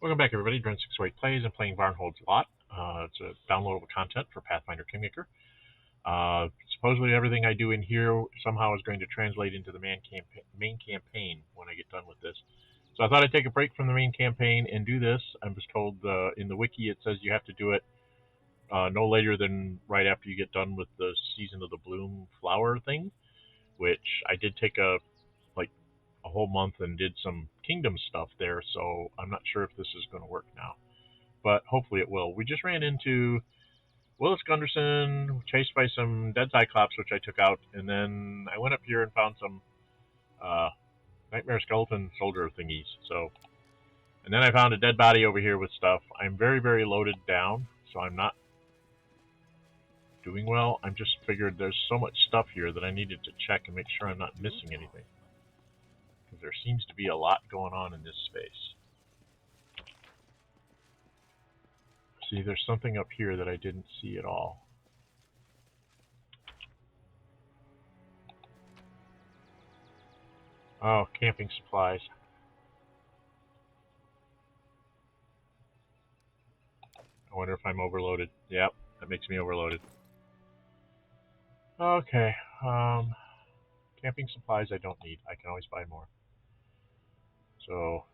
Welcome back, everybody. Dren608 plays and playing Varnhold's Lot. It's a downloadable content for Pathfinder Kingmaker. Supposedly everything I do in here somehow is going to translate into the main campaign when I get done with this. So I thought I'd take a break from the main campaign and do this. I was told in the wiki it says you have to do it no later than right after you get done with the Season of the Bloom flower thing, which I did take a whole month and did some kingdom stuff there, so I'm not sure if this is going to work now. But hopefully it will. We just ran into Willis Gunderson, chased by some dead Cyclops, which I took out, and then I went up here and found some Nightmare Skeleton soldier thingies. And then I found a dead body over here with stuff. I'm very, very loaded down, so I'm not doing well. I'm just figured there's so much stuff here that I needed to check and make sure I'm not missing anything. Because there seems to be a lot going on in this space. See, there's something up here that I didn't see at all. Oh, camping supplies. I wonder if I'm overloaded. Yep, that makes me overloaded. Okay, camping supplies I don't need. I can always buy more. So,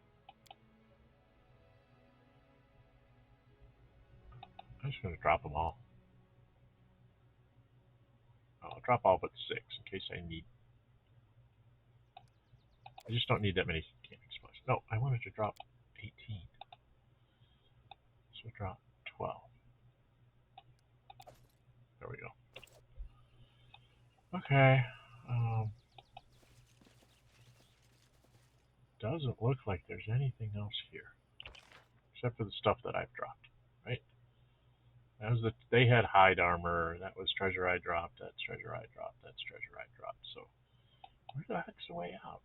I'm just going to drop them all. I'll drop all but 6 in case I need. I just don't need that many camping supplies. No, I wanted to drop 18. So drop 12. There we go. Okay. Doesn't look like there's anything else here. Except for the stuff that I've dropped, right? That was they had hide armor. That was treasure I dropped. That's treasure I dropped. That's treasure I dropped. So, where the heck's the way out?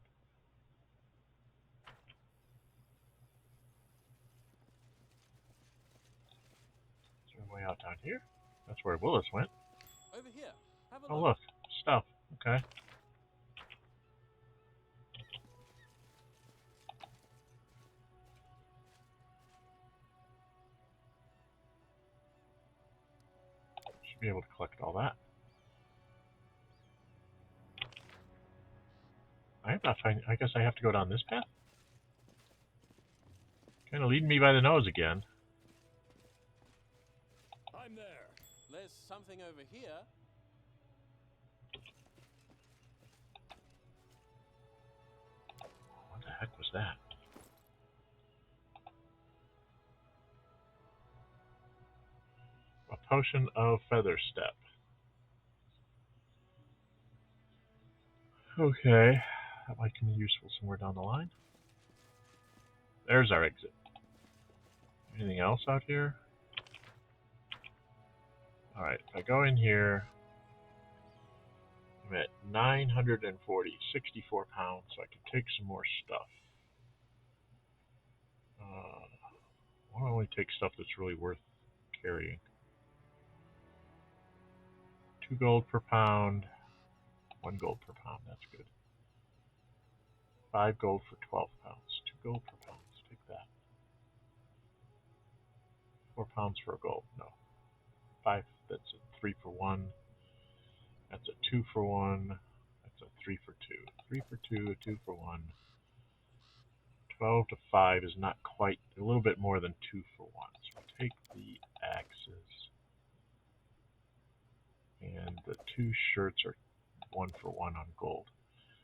Is there a way out down here? That's where Willis went. Over here. Have a oh, look. Look. Stuff. Okay. Should be able to collect all that. I guess I have to go down this path? Kind of leading me by the nose again. I'm there. There's something over here. What the heck was that? A potion of feather step. Okay, that might be useful somewhere down the line. There's our exit. Anything else out here? Alright, if I go in here, I'm at 940, 64 pounds, so I can take some more stuff. I want to only take stuff that's really worth carrying. 2 gold per pound, 1 gold per pound, that's good. 5 gold for 12 pounds, 2 gold per pound, let's take that. 4 pounds for a gold, no. 5, that's a 3 for 1. That's a 2 for 1. That's a 3 for 2. 3 for 2, a 2 for 1. 12 to 5 is not quite, a little bit more than 2 for 1. So we'll take the axes. And the 2 shirts are 1 for 1 on gold.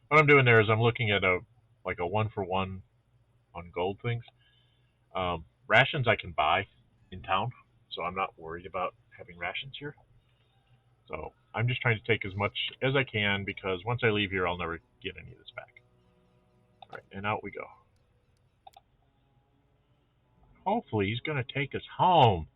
What I'm doing there is I'm looking at a 1 for 1 on gold things. Rations I can buy in town, so I'm not worried about having rations here. So I'm just trying to take as much as I can, because once I leave here, I'll never get any of this back. All right, and out we go. Hopefully he's going to take us home.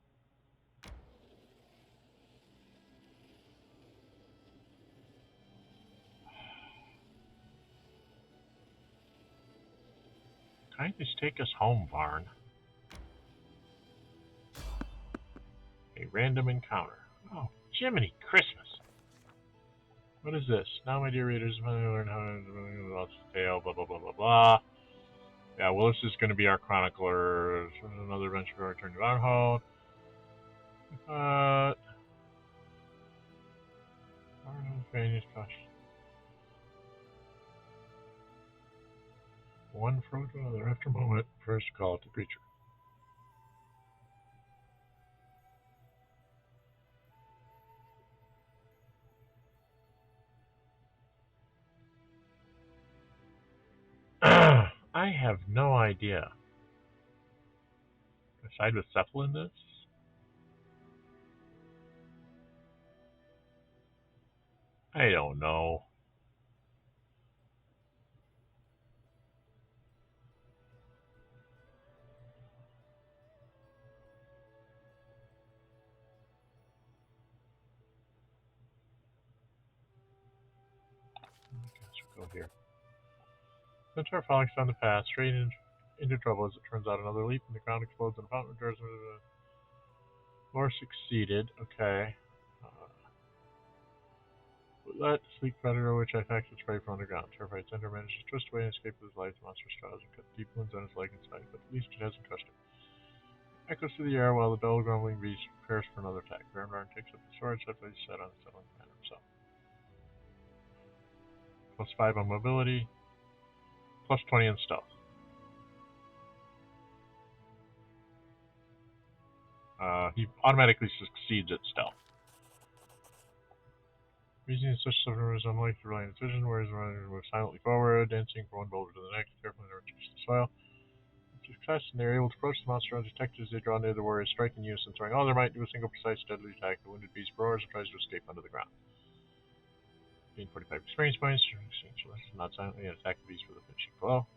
Kindness take us home, Varn. A random encounter. Oh, Jiminy Christmas. What is this? Now, my dear readers, I learn how to tale, blah, blah, blah, blah, blah. Yeah, well, this is going to be our chronicler. This is another adventure for our return to Varnhold. Varnhold's gosh. One throw to another after a moment. First call to creature. I have no idea. Side with Cephal in this? I don't know. We'll go here. Centaur frolics down the path, straight into trouble as it turns out another leap and the ground explodes and a fountain returns. Lore succeeded. Okay. That sleek predator, which attacks its prey from underground. Terrified Centaur manages to twist away and escape with his life. The monster straws and cuts deep wounds on his leg and side, but at least it hasn't crushed him. Echoes through the air while the dull grumbling beast prepares for another attack. Baron Varn takes up the sword, set on the settling banner himself. +5 on mobility, +20 in stealth. He automatically succeeds at stealth. Reasoning such suffering is unlikely to rely on his vision, whereas running moves silently forward, dancing from one boulder to the next, carefully never touches the soil. With success, and they are able to approach the monster undetected as they draw near the warriors, strike in unison, throwing all their might into a single precise, deadly attack. The wounded beast roars and tries to escape under the ground. Gain 45 experience points, not silently, and attack the beast with a finishing blow.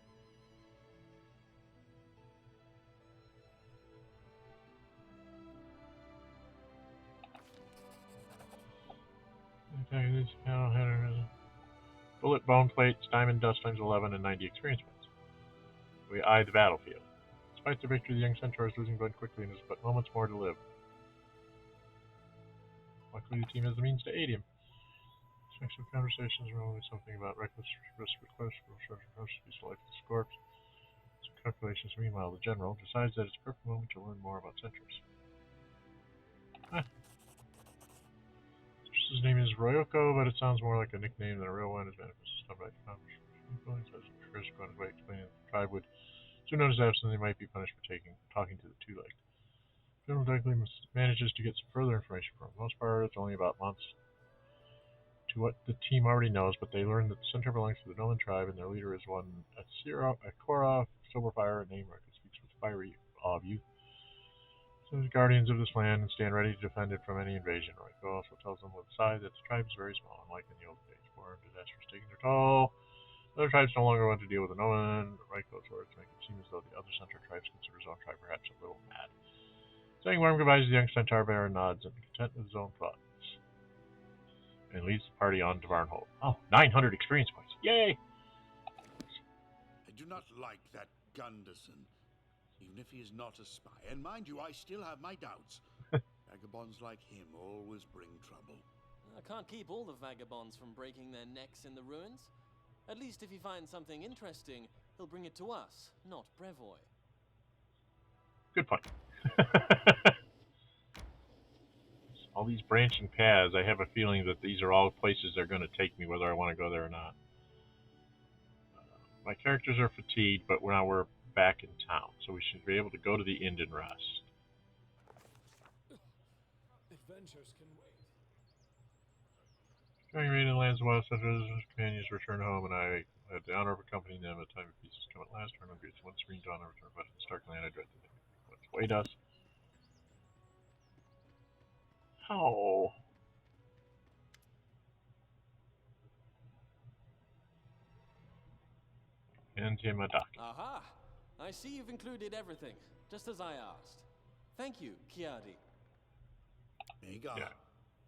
Bullet, bone plates, diamond dust times 11, and 90 experience points. We eye the battlefield. Despite the victory, the young centaur is losing blood quickly and has but moments more to live. Luckily, the team has the means to aid him. Sexual conversations are only something about reckless risk request for his life as a corpse. Some calculations. Meanwhile, the general decides that it's a perfect moment to learn more about centaurs. His name is Royoko, but it sounds more like a nickname than a real one. His manifest is by accomplishment. Says Chris going away explaining that the tribe would soon notice absence, they might be punished for talking to the two-legged. General Douglas manages to get some further information from him. For the most part, it's only about months to what the team already knows, but they learn that the center belongs to the Nolan tribe, and their leader is one Akora Silverfire, a name record speaks with fiery awe of youth. So the guardians of this land and stand ready to defend it from any invasion. Royko also tells them with a sigh that the tribe is very small, unlike in the old days. War and disaster is taking their toll. Other tribes no longer want to deal with the Nolan. Royko's words make it seem as though the other centaur tribes consider his own tribe perhaps a little mad. Saying warm goodbyes to the young centaur, Baron nods and content with his own thoughts. And leads the party on to Varnhold. Oh, 900 experience points. Yay! I do not like that Gunderson, even if he is not a spy. And mind you, I still have my doubts. Vagabonds like him always bring trouble. I can't keep all the vagabonds from breaking their necks in the ruins. At least if he finds something interesting, he'll bring it to us, not Brevoy. Good point. All these branching paths, I have a feeling that these are all places they're going to take me, whether I want to go there or not. My characters are fatigued, but now we're back in town, so we should be able to go to the inn and rest. Adventures can wait. During raid in lands wild settlers and companions return home, and I had the honor of accompanying them at time of peace has come at last. Turn on beats one screen dawn and return back to the stark land I dread to think. Let's wait us. Oh. And Yamadaki. Aha! I see you've included everything, just as I asked. Thank you, Kiadi. Magar, Yeah.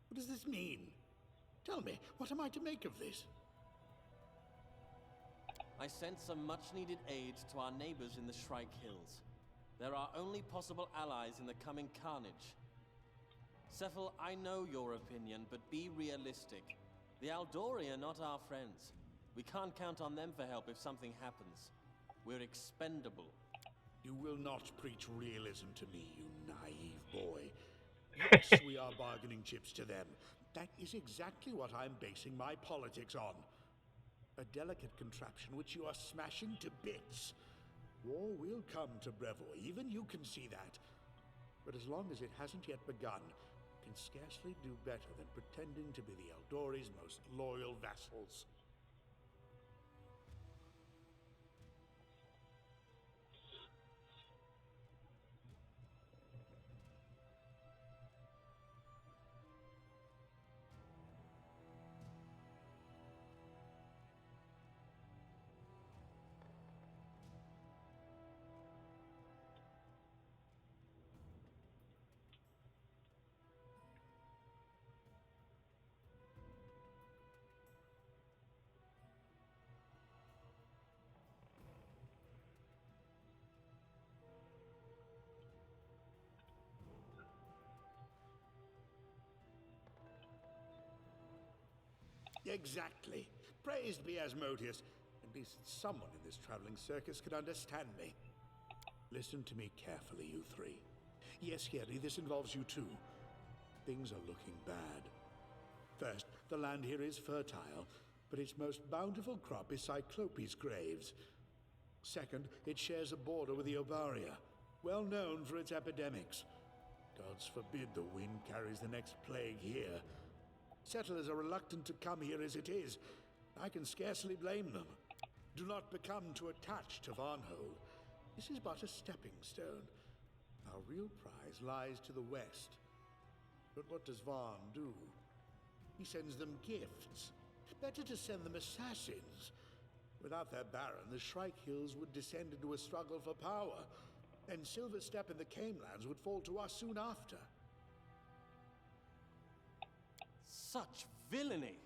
what does this mean? Tell me, what am I to make of this? I sent some much-needed aid to our neighbors in the Shrike Hills. They're our only possible allies in the coming carnage. Cephal, I know your opinion, but be realistic. The Aldori are not our friends. We can't count on them for help if something happens. We're expendable. You will not preach realism to me, you naive boy. Yes, we are bargaining chips to them. That is exactly what I'm basing my politics on. A delicate contraption which you are smashing to bits. War will come to Brevoy, even you can see that. But as long as it hasn't yet begun, can scarcely do better than pretending to be the Eldori's most loyal vassals. Exactly. Praised be Asmodeus. At least someone in this traveling circus could understand me. Listen to me carefully, you three. Yes, Harry, this involves you too. Things are looking bad. First, the land here is fertile, but its most bountiful crop is Cyclopes graves. Second, it shares a border with the Obaria, well known for its epidemics. Gods forbid the wind carries the next plague here. Settlers are reluctant to come here as it is. I can scarcely blame them. Do not become too attached to Varnhold. This is but a stepping stone. Our real prize lies to the west. But what does Varn do? He sends them gifts. Better to send them assassins. Without their Baron, the Shrike Hills would descend into a struggle for power, and Silverstep and the Canelands would fall to us soon after. Such villainy!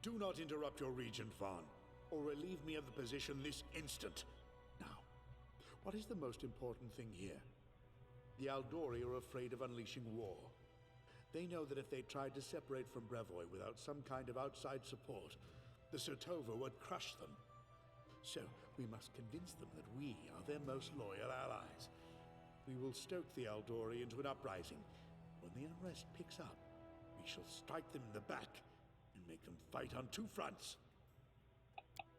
Do not interrupt your regent, Varn, or relieve me of the position this instant. Now, what is the most important thing here? The Eldori are afraid of unleashing war. They know that if they tried to separate from Brevoy without some kind of outside support, the Sotova would crush them. So, we must convince them that we are their most loyal allies. We will stoke the Eldori into an uprising. When the unrest picks up, we shall strike them in the back and make them fight on two fronts.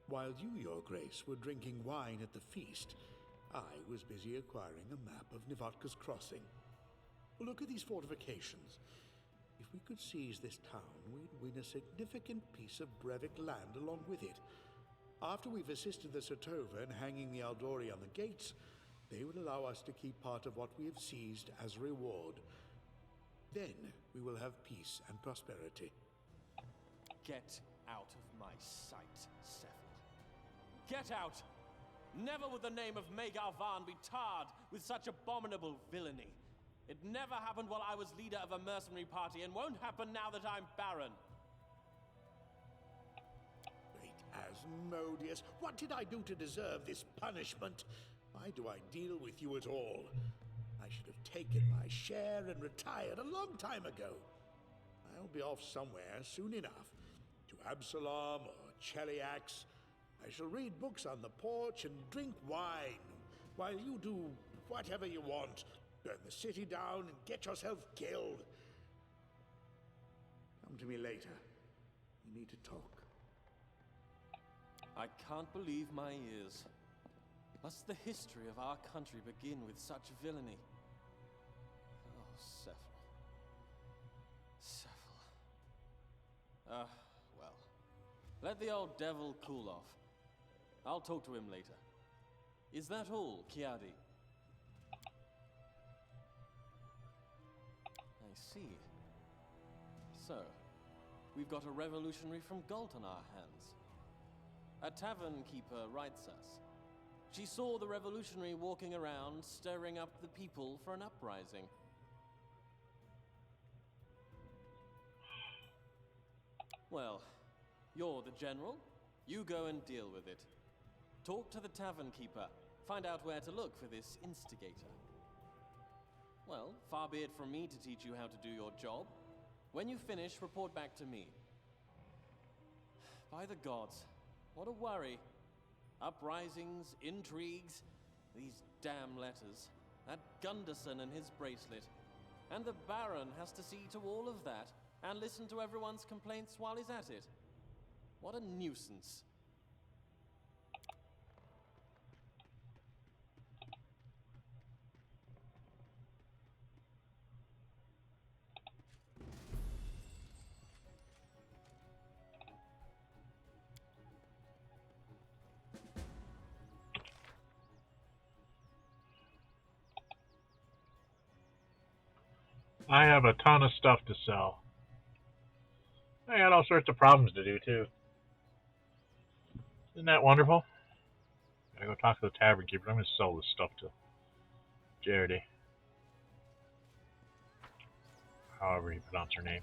While you, Your Grace, were drinking wine at the feast, I was busy acquiring a map of Nivatka's Crossing. Look at these fortifications. If we could seize this town, we'd win a significant piece of Brevik land along with it. After we've assisted the Sotova in hanging the Eldori on the gates, they would allow us to keep part of what we have seized as a reward. Then we will have peace and prosperity. Get out of my sight, Sefeld. Get out! Never would the name of Magar Varn be tarred with such abominable villainy. It never happened while I was leader of a mercenary party, and won't happen now that I'm Baron. Great Asmodeus, what did I do to deserve this punishment? Why do I deal with you at all? I should have taken my share and retired a long time ago. I'll be off somewhere soon enough. To Absalom or Cheliax. I shall read books on the porch and drink wine, while you do whatever you want. Burn the city down and get yourself killed. Come to me later. We need to talk. I can't believe my ears. Must the history of our country begin with such villainy? Oh, Sefel. Sefel. Well. Let the old devil cool off. I'll talk to him later. Is that all, Kiadi? I see. So, we've got a revolutionary from Galt on our hands. A tavern keeper writes us. She saw the revolutionary walking around, stirring up the people for an uprising. Well, you're the general. You go and deal with it. Talk to the tavern keeper. Find out where to look for this instigator. Well, far be it from me to teach you how to do your job. When you finish, report back to me. By the gods, what a worry. Uprisings, intrigues, these damn letters. That Gunderson and his bracelet. And the Baron has to see to all of that, and listen to everyone's complaints while he's at it. What a nuisance. I have a ton of stuff to sell. I got all sorts of problems to do, too. Isn't that wonderful? Gotta go talk to the tavern keeper. I'm gonna sell this stuff to Jaredy. However you pronounce her name.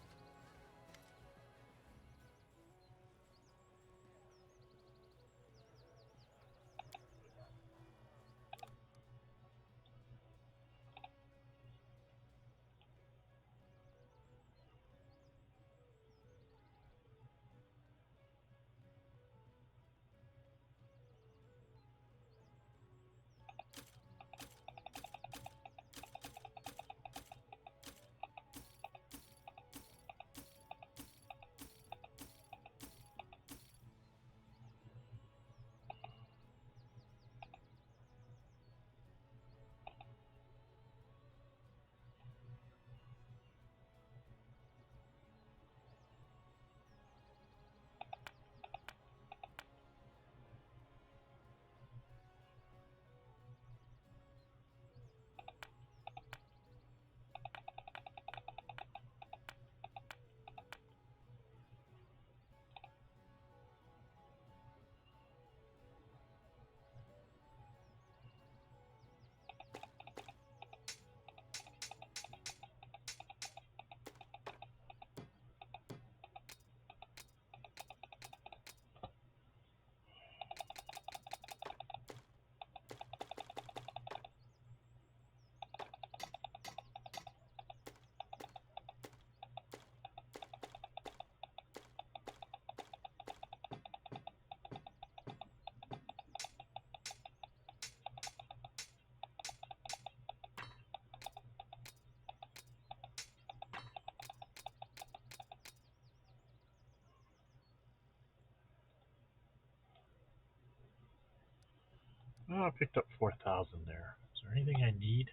Oh, I picked up 4,000 there. Is there anything I need?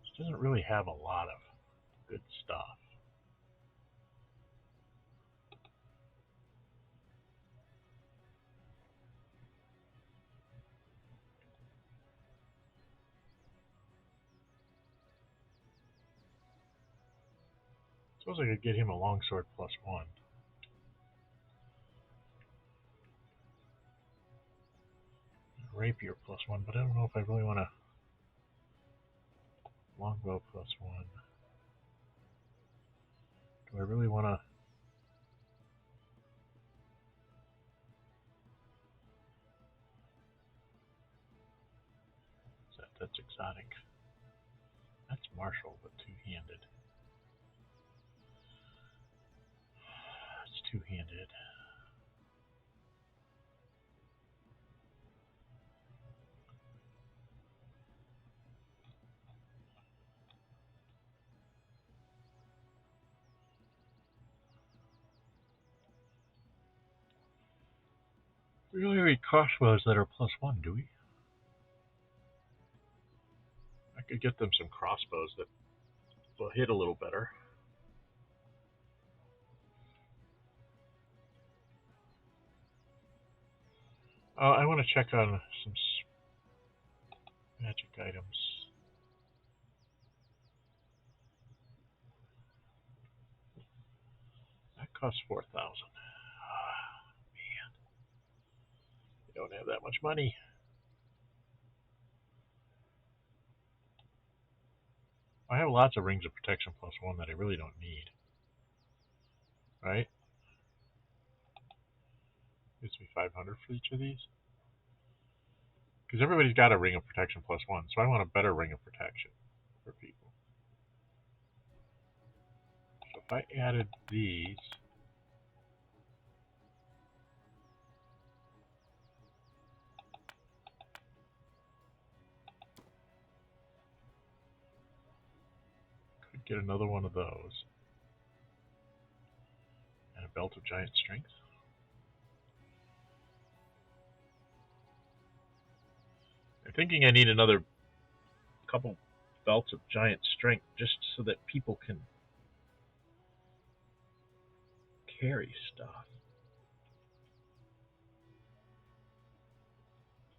This doesn't really have a lot of good stuff. Suppose I could get him a longsword +1. Rapier +1, but I don't know if I really want to. Longbow +1. Do I really want to? That's exotic. That's martial, but two-handed. It's two-handed. We don't have any crossbows that are +1, do we? I could get them some crossbows that will hit a little better. I want to check on some magic items. That costs 4,000. Man, I don't have that much money. I have lots of rings of protection +1 that I really don't need. Right? Gives me 500 for each of these. Because everybody's got a ring of protection +1, so I want a better ring of protection. for people. So if I added these, could get another one of those. And a belt of giant strength. I'm thinking I need another couple belts of giant strength just so that people can carry stuff.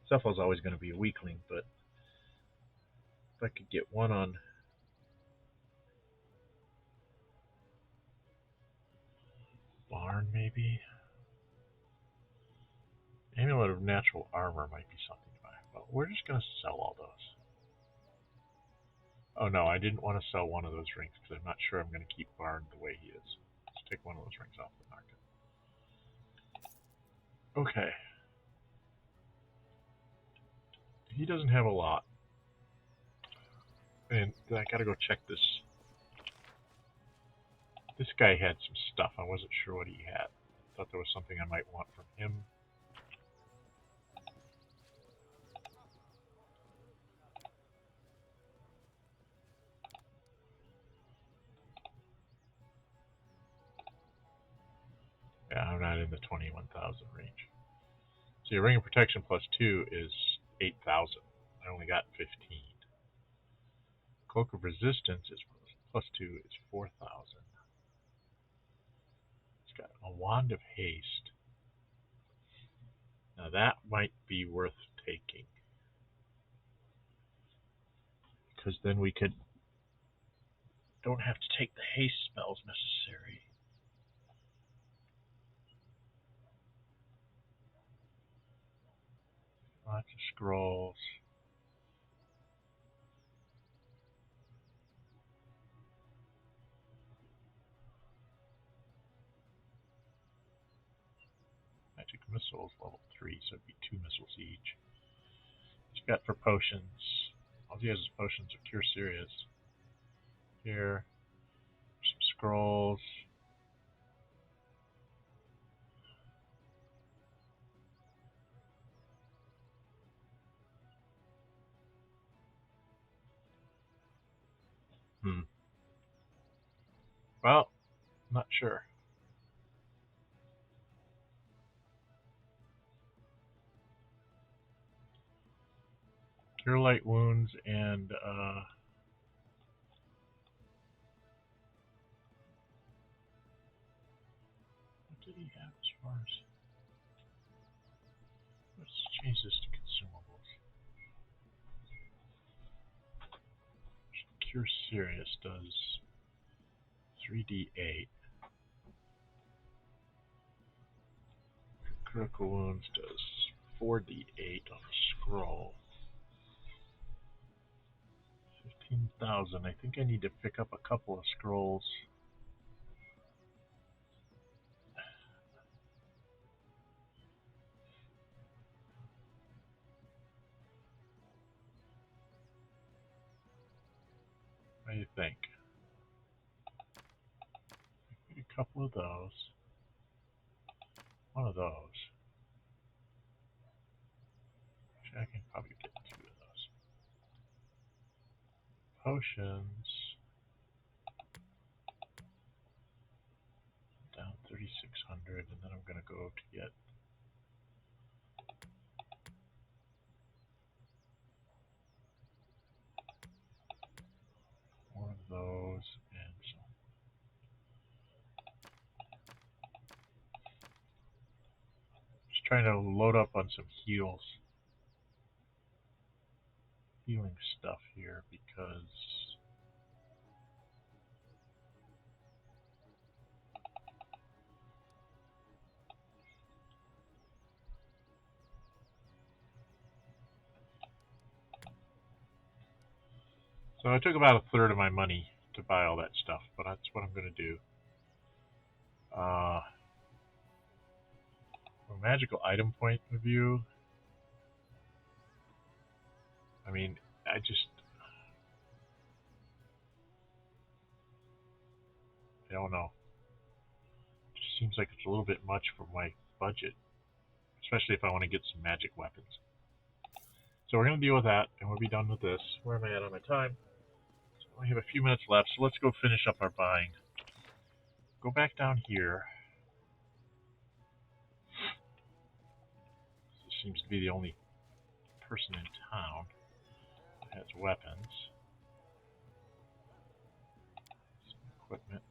Cephal's always going to be a weakling, but if I could get one on Varn, maybe. Amulet of natural armor might be something to buy. But we're just going to sell all those. Oh no, I didn't want to sell one of those rings because I'm not sure I'm going to keep Varn the way he is. Let's take one of those rings off the market. Okay. He doesn't have a lot. And I gotta go check this. This guy had some stuff. I wasn't sure what he had. Thought there was something I might want from him. Yeah, I'm not in the 21,000 range. So your ring of protection plus 2 is 8,000. I only got 15. Cloak of resistance is plus 2 is 4,000. It's got a wand of haste. Now that might be worth taking, because then we don't have to take the haste spells necessary. Lots of scrolls. Magic missiles level 3, so it'd be 2 missiles each. What you got for potions? All he has is potions of Cure Serious. Here, some scrolls. Well, not sure. Cure light wounds and what did he have as far as? Let's change this to consumables. Cure Serious does 3d8. Critical wounds does 4d8 on the scroll. 15,000. I think I need to pick up a couple of scrolls. What do you think? A couple of those. One of those. Actually, I can probably get 2 of those. Potions. Down 3,600, and then I'm going to go to get more of those and some. Just trying to load up on some healing stuff here because so I took about a third of my money to buy all that stuff, but that's what I'm going to do. From a magical item point of view, I mean, I don't know. It just seems like it's a little bit much for my budget, especially if I want to get some magic weapons. So we're going to deal with that, and we'll be done with this. Where am I at on my time? So I only have a few minutes left, so let's go finish up our buying. Go back down here. This seems to be the only person in town that has weapons. Some equipment.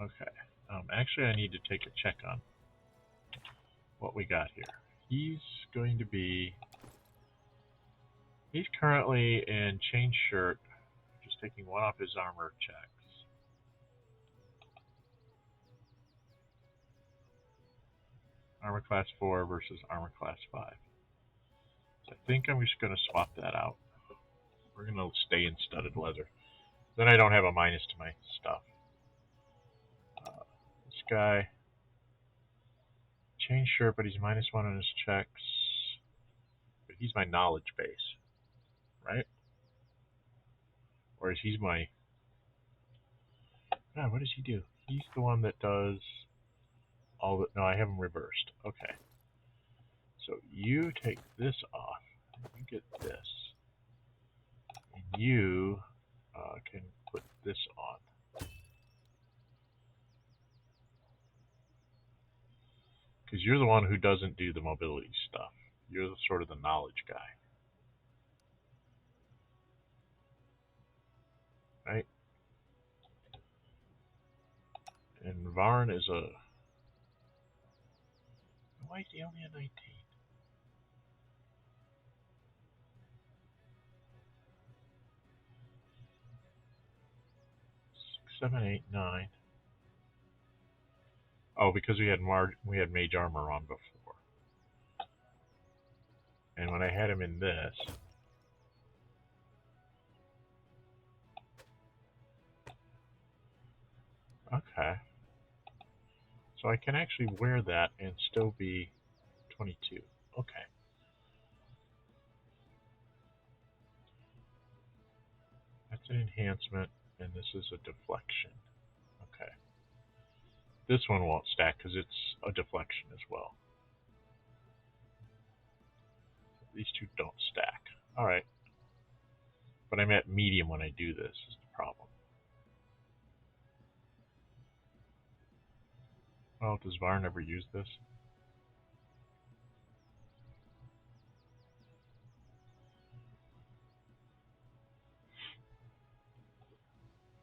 Okay. Actually, I need to take a check on what we got here. He's going to be... He's currently in chain shirt, just taking one off his armor checks. Armor class 4 versus armor class 5. So I think I'm just going to swap that out. We're going to stay in studded leather. Then I don't have a minus to my stuff. This guy, chain shirt, but he's -1 on his checks. But he's my knowledge base, right? Or is he my... God, what does he do? He's the one that does all the... No, I have him reversed. Okay. So you take this off. You get this. And you can put this on. Because you're the one who doesn't do the mobility stuff. You're the, sort of the knowledge guy. Right? And Varn is a... Why is he only a 19? 6, 7, 8, 9. Oh, because we had mage armor on before. And when I had him in this... Okay. So I can actually wear that and still be 22. Okay. That's an enhancement, and this is a deflection. Okay. This one won't stack because it's a deflection as well. These two don't stack. Alright. But I'm at medium when I do this, is the problem. Well, does Varn ever use this?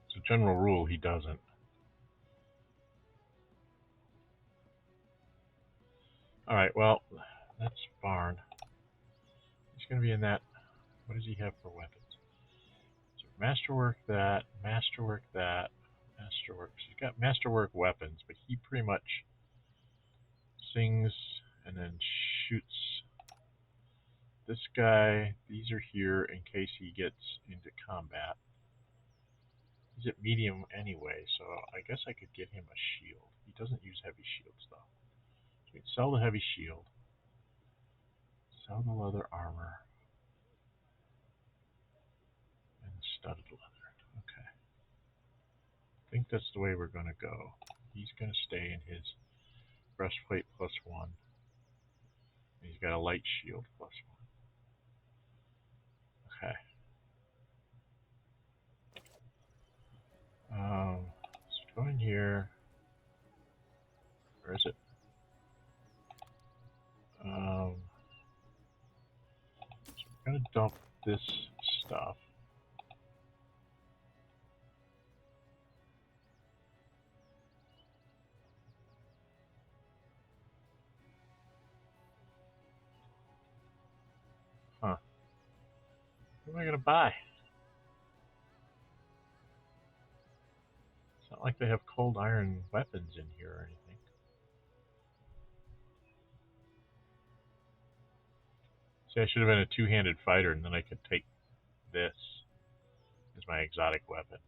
As a general rule, he doesn't. Alright, well, that's Varn. He's going to be in that. What does he have for weapons? So masterwork that, masterwork that, masterwork. So he's got masterwork weapons, but he pretty much sings and then shoots. This guy, these are here in case he gets into combat. He's at medium anyway, so I guess I could get him a shield. He doesn't use heavy shields though. So we can sell the heavy shield. Sell the leather armor. And the studded leather. Okay. I think that's the way we're going to go. He's going to stay in his breastplate +1. And he's got a light shield +1. Okay. Let's go in here. Where is it? So we're going to dump this stuff. Huh. What am I going to buy? It's not like they have cold iron weapons in here or anything. See, I should have been a two-handed fighter, and then I could take this as my exotic weapon.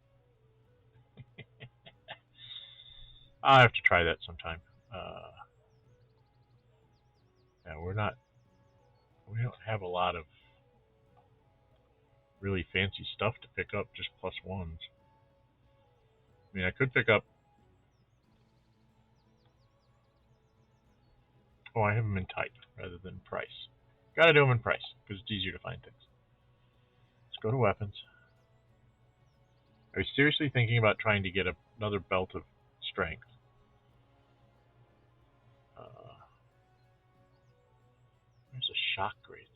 I'll have to try that sometime. Yeah, we don't have a lot of really fancy stuff to pick up, just +1s. I mean, I could pick up... Oh, I have them in type rather than price. Gotta do them in price, because it's easier to find things. Let's go to weapons. I was seriously thinking about trying to get another belt of strength. There's a shock grade,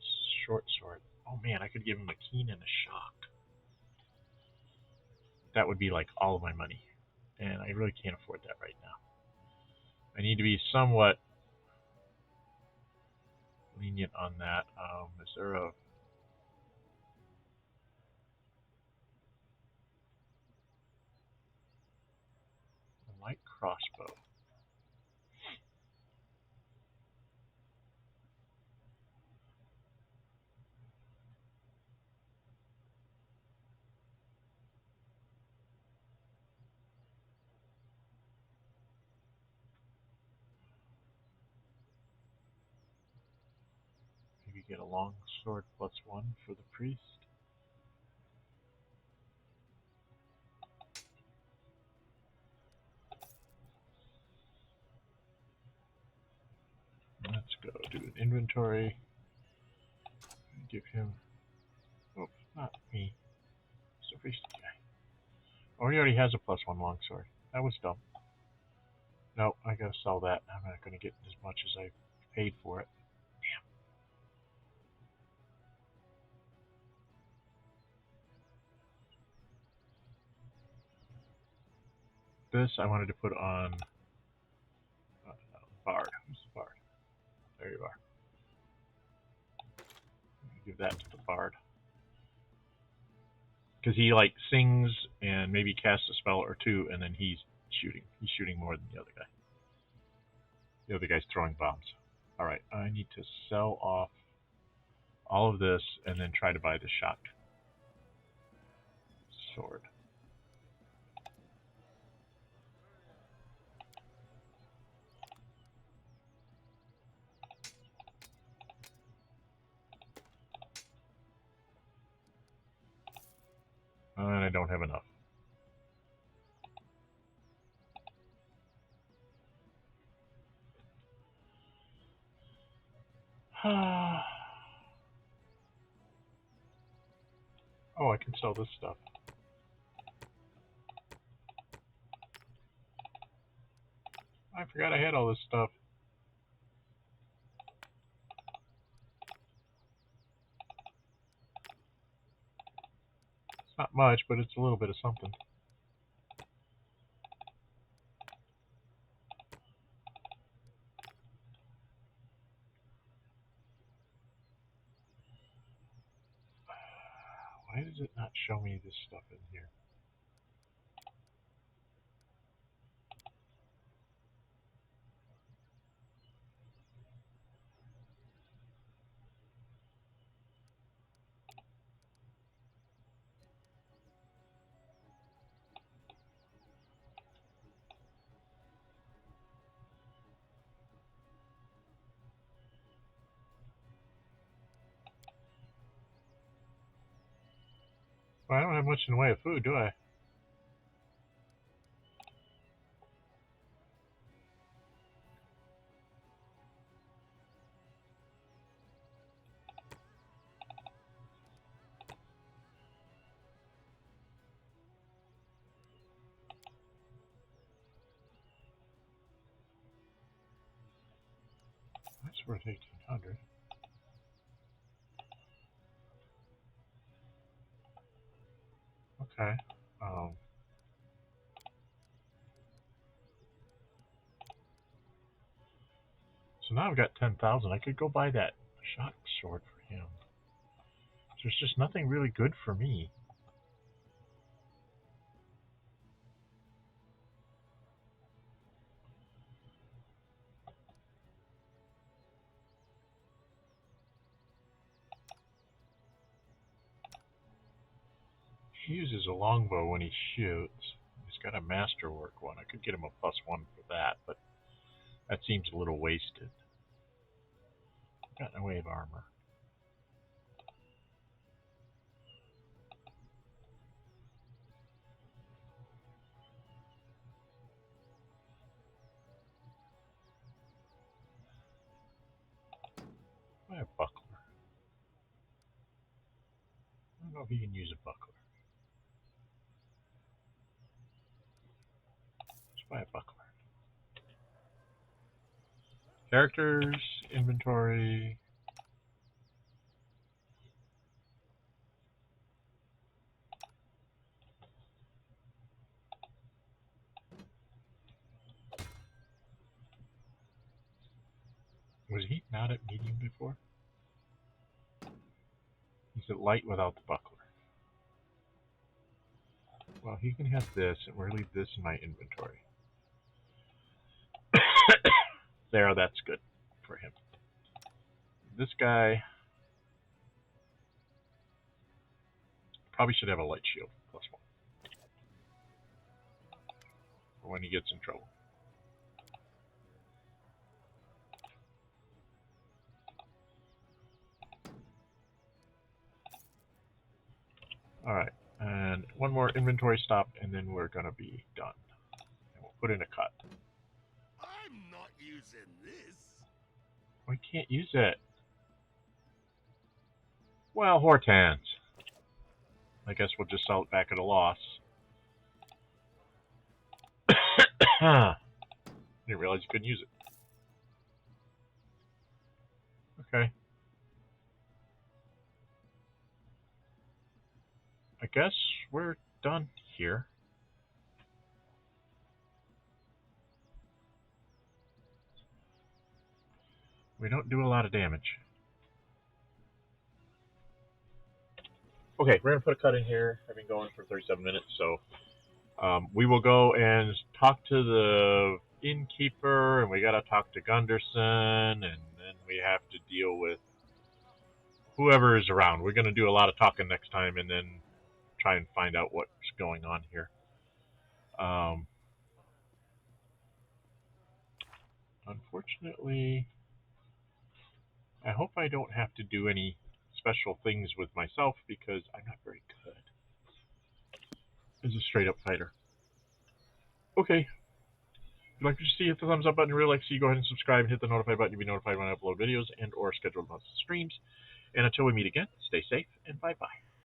short sword. Oh man, I could give him a keen and a shock. That would be like all of my money, and I really can't afford that right now. I need to be somewhat lenient on that. Is there a light crossbow? Maybe get a long sword +1 for the priest. Let's go do an inventory. Give him... Oh, not me. It's the priest guy. Oh, he already has a +1 longsword. That was dumb. No, I gotta sell that. I'm not gonna get as much as I paid for it. Damn. This I wanted to put on Bard. Who's the Bard? There you are. Give that to the Bard. Because he like sings and maybe casts a spell or two, and then he's shooting. He's shooting more than the other guy. The other guy's throwing bombs. Alright, I need to sell off all of this and then try to buy the shock sword. And I don't have enough. Oh, I can sell this stuff. I forgot I had all this stuff. It's not much, but it's a little bit of something. Why does it not show me this stuff in here? Well, I don't have much in the way of food, do I? That's worth 1,800. Okay. So now I've got 10,000. I could go buy that shock sword for him. There's just nothing really good for me. He uses a longbow when he shoots. He's got a masterwork one. I could get him a +1 for that, but that seems a little wasted. Got in the way of armor. buy a buckler. I don't know if he can use a buckler. Let's buy a buckler. Characters, inventory. Was he not at medium before? He's at light without the buckler. Well, he can have this, and we'll leave this in my inventory. There, that's good for him. This guy probably should have a light shield, +1. For when he gets in trouble. Alright, and one more inventory stop, and then we're going to be done. And we'll put in a cut. I'm not using this. We can't use it. Well, Hortans. I guess we'll just sell it back at a loss. Didn't realize you couldn't use it. Okay. I guess we're done here. We don't do a lot of damage. Okay, we're going to put a cut in here. I've been going for 37 minutes, so we will go and talk to the innkeeper, and we got to talk to Gunderson, and then we have to deal with whoever is around. We're going to do a lot of talking next time, and then try and find out what's going on here. Unfortunately, I hope I don't have to do any special things with myself because I'm not very good as a straight-up fighter. Okay. If you'd like to see, hit the thumbs up button. If you'd really like to see, go ahead and subscribe and hit the notify button to be notified when I upload videos and or schedule months of streams. And until we meet again, stay safe and bye-bye.